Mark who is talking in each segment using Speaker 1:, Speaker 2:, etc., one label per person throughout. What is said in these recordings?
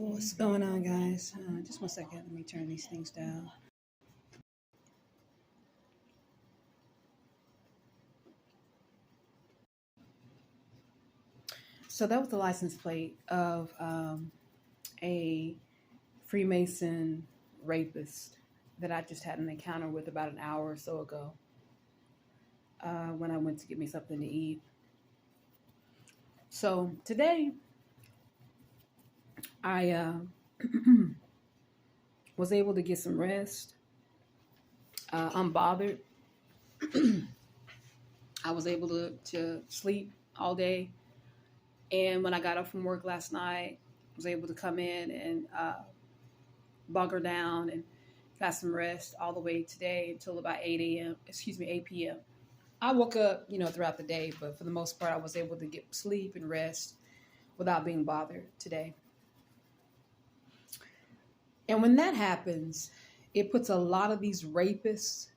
Speaker 1: What's going on, guys? Just 1 second. Let me turn these things down. So that was the license plate of a Freemason rapist that I just had an encounter with about an hour or so ago when I went to get me something to eat. So today I was able to get some rest. Unbothered. I was able to sleep all day. And when I got up from work last night, I was able to come in and bunker down and got some rest all the way today until about 8 p.m. I woke up, throughout the day, but for the most part, I was able to get sleep and rest without being bothered today. And when that happens, it puts a lot of these rapists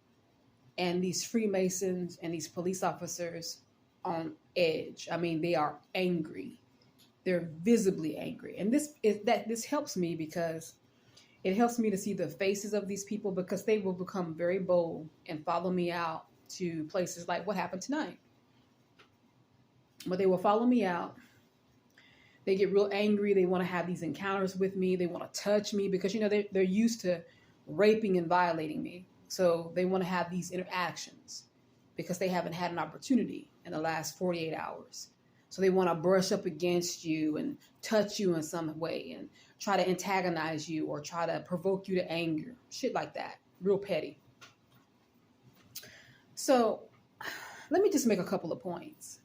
Speaker 1: and these Freemasons and these police officers on edge. I mean, they are angry. They're visibly angry. And this helps me because it helps me to see the faces of these people, because they will become very bold and follow me out to places like what happened tonight. But they will follow me out. They get real angry. They want to have these encounters with me. They want to touch me because, they're used to raping and violating me. So they want to have these interactions because they haven't had an opportunity in the last 48 hours. So they want to brush up against you and touch you in some way and try to antagonize you or try to provoke you to anger. Shit like that. Real petty. So let me just make a couple of points.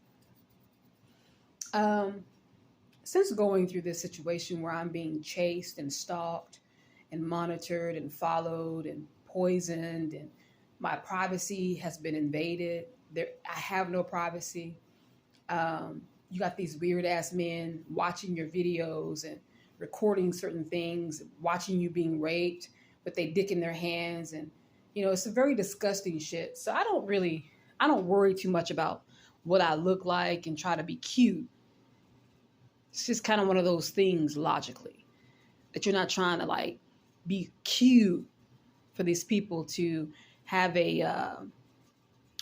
Speaker 1: Since going through this situation where I'm being chased and stalked and monitored and followed and poisoned and my privacy has been invaded. I have no privacy. You got these weird ass men watching your videos and recording certain things, watching you being raped with their dick in their hands. And, it's a very disgusting shit. So I don't worry too much about what I look like and try to be cute. It's just kind of one of those things logically that you're not trying to be cute for these people to have a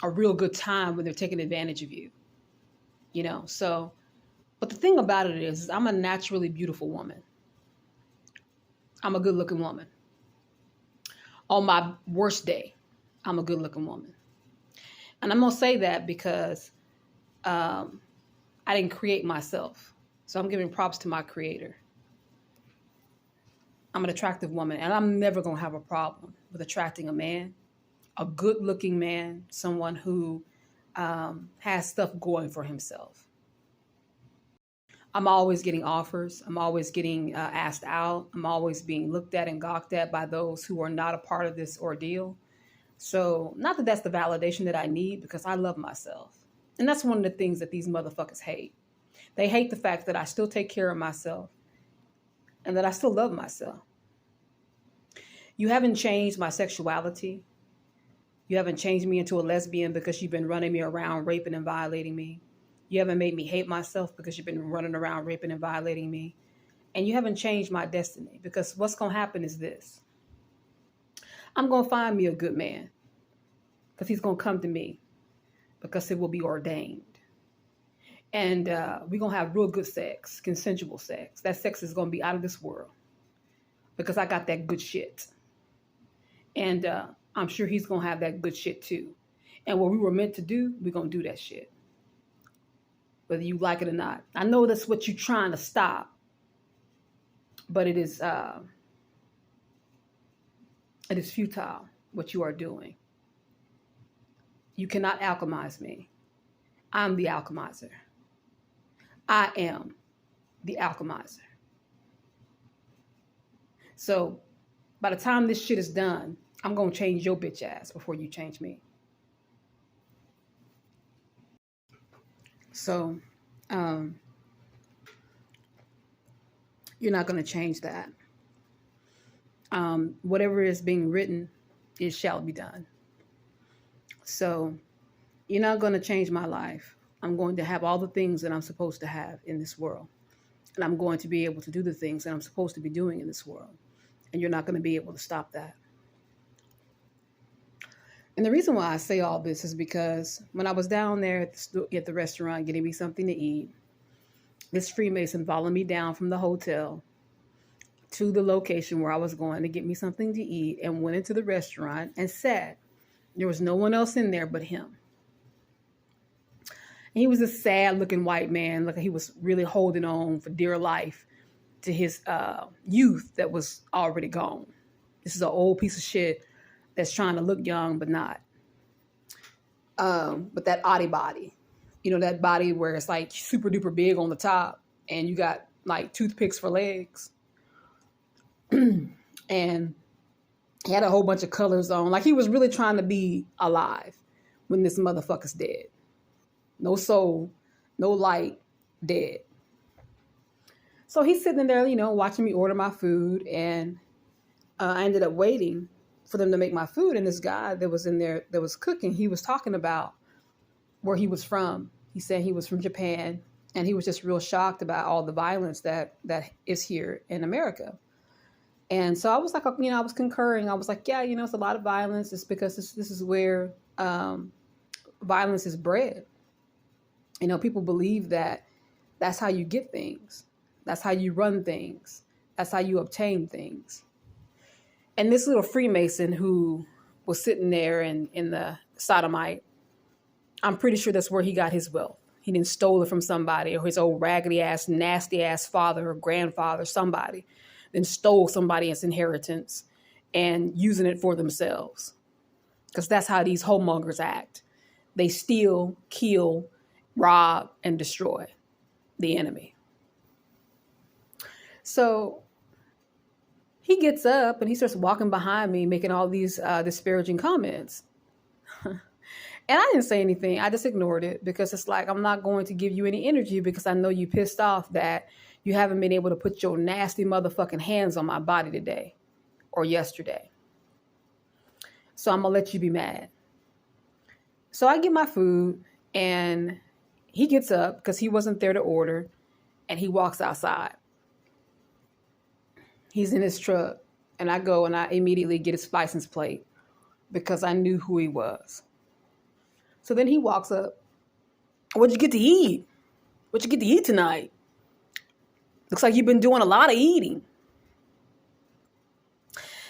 Speaker 1: real good time when they're taking advantage of you, So, but the thing about it is I'm a naturally beautiful woman. I'm a good looking woman. On my worst day, I'm a good looking woman. And I'm going to say that because I didn't create myself. So I'm giving props to my creator. I'm an attractive woman, and I'm never going to have a problem with attracting a man, a good looking man, someone who has stuff going for himself. I'm always getting offers. I'm always getting asked out. I'm always being looked at and gawked at by those who are not a part of this ordeal. So not that that's the validation that I need, because I love myself. And that's one of the things that these motherfuckers hate. They hate the fact that I still take care of myself and that I still love myself. You haven't changed my sexuality. You haven't changed me into a lesbian because you've been running me around raping and violating me. You haven't made me hate myself because you've been running around raping and violating me. And you haven't changed my destiny, because what's going to happen is this. I'm going to find me a good man, because he's going to come to me, because it will be ordained. And we're going to have real good sex, consensual sex. That sex is going to be out of this world, because I got that good shit. And I'm sure he's going to have that good shit too. And what we were meant to do, we're going to do that shit, whether you like it or not. I know that's what you're trying to stop, but it is futile what you are doing. You cannot alchemize me. I'm the alchemizer. I am the alchemizer. So by the time this shit is done, I'm going to change your bitch ass before you change me. So you're not going to change that. Whatever is being written, it shall be done. So you're not going to change my life. I'm going to have all the things that I'm supposed to have in this world. And I'm going to be able to do the things that I'm supposed to be doing in this world. And you're not going to be able to stop that. And the reason why I say all this is because when I was down there at the restaurant getting me something to eat, this Freemason followed me down from the hotel to the location where I was going to get me something to eat and went into the restaurant and sat. There was no one else in there but him. And he was a sad looking white man, like he was really holding on for dear life to his youth that was already gone. This is an old piece of shit that's trying to look young, but not. But that oddie body, that body where it's like super duper big on the top and you got like toothpicks for legs. And he had a whole bunch of colors on. Like he was really trying to be alive when this motherfucker's dead. No soul, no light, dead. So he's sitting there, watching me order my food. And I ended up waiting for them to make my food. And this guy that was in there that was cooking, he was talking about where he was from. He said he was from Japan. And he was just real shocked about all the violence that is here in America. And so I was like, I was concurring. I was like, yeah, it's a lot of violence. It's because this is where violence is bred. People believe that that's how you get things. That's how you run things. That's how you obtain things. And this little Freemason who was sitting there in the sodomite, I'm pretty sure that's where he got his wealth. He didn't stole it from somebody or his old raggedy ass, nasty ass father or grandfather, somebody. Then stole somebody's inheritance and using it for themselves. Because that's how these homemongers act. They steal, kill, rob, and destroy the enemy. So he gets up and he starts walking behind me, making all these disparaging comments. And I didn't say anything. I just ignored it because it's like, I'm not going to give you any energy because I know you pissed off that you haven't been able to put your nasty motherfucking hands on my body today or yesterday. So I'm going to let you be mad. So I get my food and he gets up because he wasn't there to order and he walks outside. He's in his truck and I go and I immediately get his license plate because I knew who he was. So then he walks up. What'd you get to eat? What'd you get to eat tonight? Looks like you've been doing a lot of eating.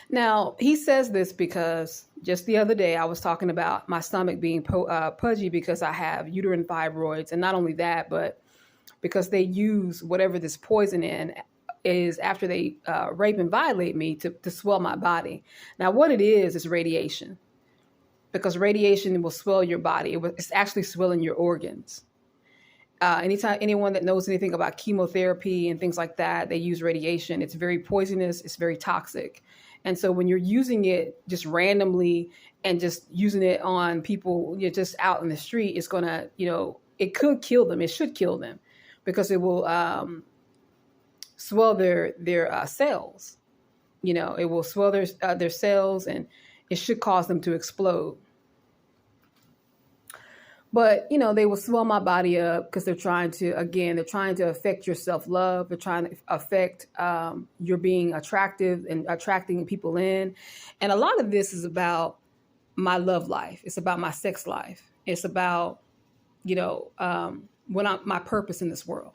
Speaker 1: Now, he says this because just the other day I was talking about my stomach being pudgy because I have uterine fibroids. And not only that, but because they use whatever this poison in is after they rape and violate me to swell my body. Now, what it is radiation. Because radiation will swell your body. It's actually swelling your organs. Anyone that knows anything about chemotherapy and things like that, they use radiation. It's very poisonous. It's very toxic. And so when you're using it just randomly and just using it on people just out in the street, it's going to, it could kill them. It should kill them because it will swell their cells. It will swell their cells and it should cause them to explode. But, they will swell my body up because they're trying to affect your self-love. They're trying to affect your being attractive and attracting people in. And a lot of this is about my love life. It's about my sex life. It's about, my purpose in this world.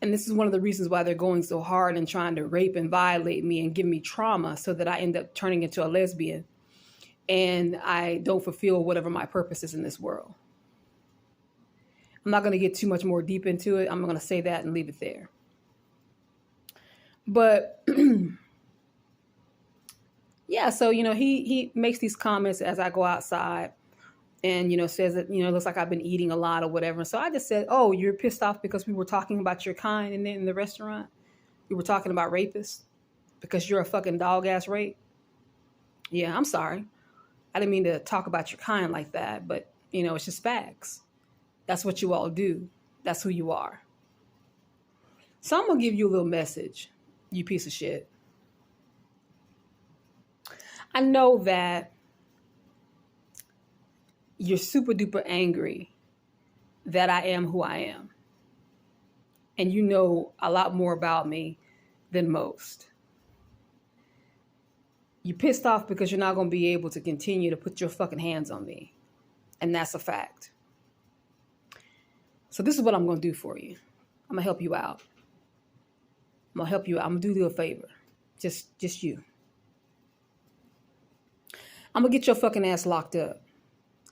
Speaker 1: And this is one of the reasons why they're going so hard and trying to rape and violate me and give me trauma so that I end up turning into a lesbian and I don't fulfill whatever my purpose is in this world. I'm not going to get too much more deep into it. I'm going to say that and leave it there. But yeah, so, he makes these comments as I go outside and, says that, it looks like I've been eating a lot or whatever. And so I just said, oh, you're pissed off because we were talking about your kind in the restaurant. We were talking about rapists because you're a fucking dog ass rape. Yeah, I'm sorry. I didn't mean to talk about your kind like that, but, it's just facts. That's what you all do. That's who you are. So I'm going to give you a little message, you piece of shit. I know that you're super duper angry that I am who I am. and you know a lot more about me than most. You're pissed off because you're not going to be able to continue to put your fucking hands on me. And that's a fact. So this is what I'm going to do for you. I'm going to help you out. I'm going to help you out. I'm going to do you a favor. Just you. I'm going to get your fucking ass locked up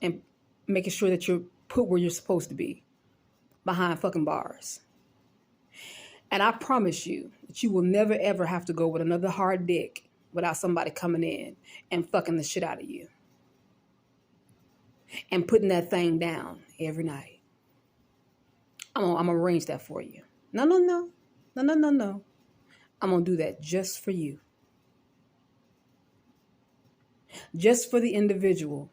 Speaker 1: and making sure that you're put where you're supposed to be, behind fucking bars. And I promise you that you will never ever have to go with another hard dick without somebody coming in and fucking the shit out of you and putting that thing down every night. I'm gonna arrange that for you. No. I'm gonna do that just for you. Just for the individual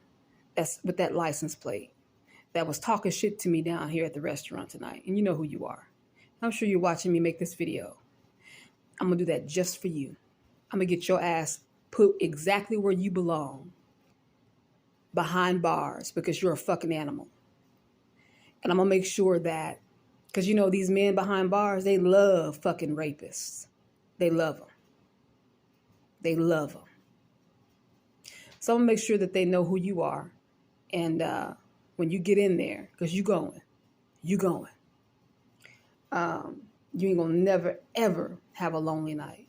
Speaker 1: that's with that license plate that was talking shit to me down here at the restaurant tonight. And you know who you are. I'm sure you're watching me make this video. I'm gonna do that just for you. I'm gonna get your ass put exactly where you belong, behind bars, because you're a fucking animal. And I'm gonna make sure that, because you know these men behind bars, they love fucking rapists. They love them. They love them. So I'm gonna make sure that they know who you are. And when you get in there, because you going. You ain't gonna never, ever have a lonely night.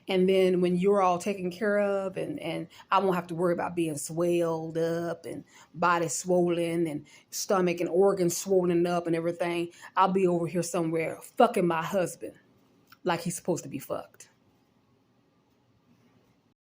Speaker 1: And then when you're all taken care of and I won't have to worry about being swelled up and body swollen and stomach and organs swollen up and everything, I'll be over here somewhere fucking my husband like he's supposed to be fucked.